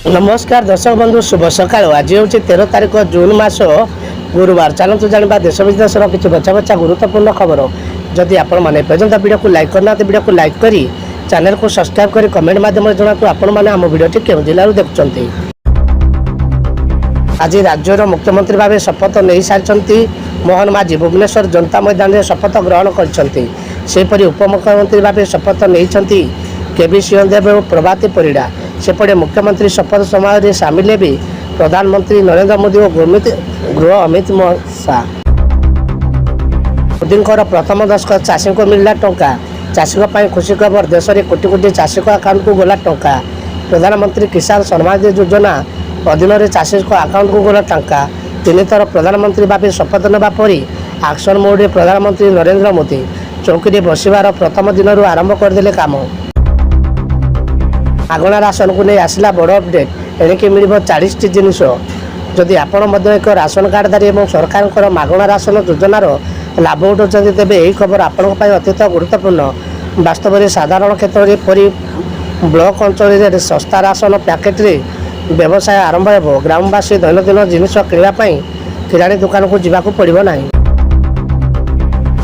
नमस्कार दर्शक बंधु शुभ सकाळ। आज हूँ 13 तारिख जून मास गुरुवार। चलतु जाना देश विदेश किसी बचा बचा गुरुत्वपूर्ण खबर। जदि आपण मैंने पर्यटन वीडियो को लाइक करना वीडियो को लाइक करी चैनल को सब्सक्राइब करी कमेंट माध्यम जनातु आपण मैंने आम वीडियो क्यों जिलू देखुं। आज राज्यर मुख्यमंत्री भाव शपथ नहीं सारी मोहन माझी भुवनेश्वर जनता मैदान में शपथ ग्रहण करपरि उपमुख्यमंत्री भाव शपथ नहीं केबी सिंहदेव और प्रभाती परिड़ा। सेपटे मुख्यमंत्री शपथ समारोह सामिल भी प्रधानमंत्री नरेंद्र मोदी और गृह अमित शाह। मोदी प्रथम दशक चाषी को मिलला टंका। चाषी खुशी खबर देश में कोटी कोटी चाषी आकाउंट को गला टंका। प्रधानमंत्री किसान सम्मान योजना अधीन चाषी आकाउंट को गला टंका। 3 थर प्रधानमंत्री भाव शपथ नेबा परी एक्शन मोड प्रधानमंत्री नरेंद्र मोदी चौकी बसवार प्रथम दिन आरंभ करदे काम। मागणा राशन को नहीं आसला बड़ अपडेट। एणिकी मिल 40 टी जिनिस। जदि आपण एक राशन कार्डधारी और सरकार मागणा राशन योजनार लाभ उठाते तेज यही खबर आपण अत्यंत गुरुत्वपूर्ण। वास्तव में साधारण क्षेत्र में ब्लॉक अंचल सस्ता राशन पैकेट व्यवसाय आरंभ हो। ग्रामवासी दैनंदिन जिनिस किणापी किराणी दुकान को जावाक पड़ो ना।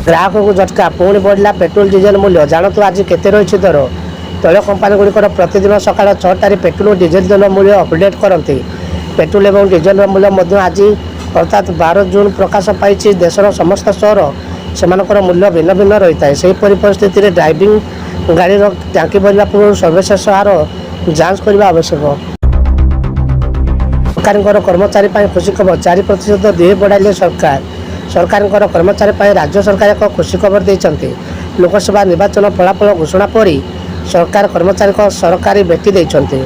ग्राहक को झटका पुणी बढ़ला पेट्रोल डीजेल मूल्य। जानतु आज केते रही दर। तैल कंपानी गुड़िकर प्रतिदिन सकाल 6टार पेट्रोल और डीजेल तेल मूल्य अपडेट करती। पेट्रोल और डीजेल मूल्य आज अर्थात 12 जून प्रकाश पाई। देशर समस्त सहर से मूल्य भिन्न भिन्न रही है। से परिस्थिति में ड्राइविंग गाड़ी टांकी भरला पूर्व सर्वशेष हार जांच करने आवश्यक। सरकार कर्मचारी खुशी खबर 4% दिए बढ़ाइले सरकार। सरकार कर्मचारी राज्य सरकार एक खुशी खबर देते। लोकसभा निर्वाचन फलाफल घोषणा पर सरकार कर्मचारी को सरकारी भेटी देते।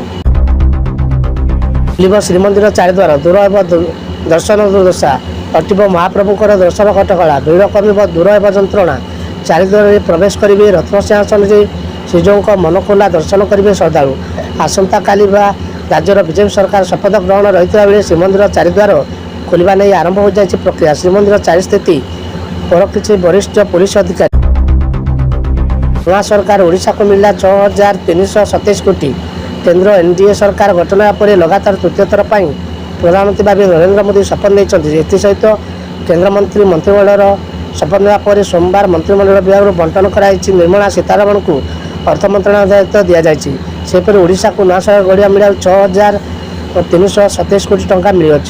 श्रीमंदिर चारिद्वार दूर दर्शन दुर्दशा हटब। महाप्रभुकर दर्शन कटकला भीड़ कम दूर एवं जंत्रणा। चारिद्वार में प्रवेश करेंगे रत्नसिंहासन श्रीजों मनखोला दर्शन करेंगे श्रद्धालु। आसंता काली राज्यर बीजेपी सरकार शपथ ग्रहण रही बेले श्रीमंदिर चारिद्वार खोलने नहीं आरंभ हो जाए प्रक्रिया। श्रीमंदिर चारि स्थिति पर किसी वरिष्ठ पुलिस अधिकारी। नवा सरकार ओडिशा को मिला 6327 कोटी। केंद्र एनडीए सरकार गठन पर लगातार तृतीय थर पर प्रधानमंत्री भाव नरेंद्र मोदी शपथ नहीं। एसहित केंद्र मंत्री मंत्रिमंडल शपथ नेबा पर सोमवार मंत्रिमंडल विभाग बंटन कराई। निर्मला सीतारमण को अर्थ मंत्रालय दायित्व दि जाएगी। सेपरि ओडिशा को नया सरकार गढ़िया मिला 6327 कोटी टंका मिली।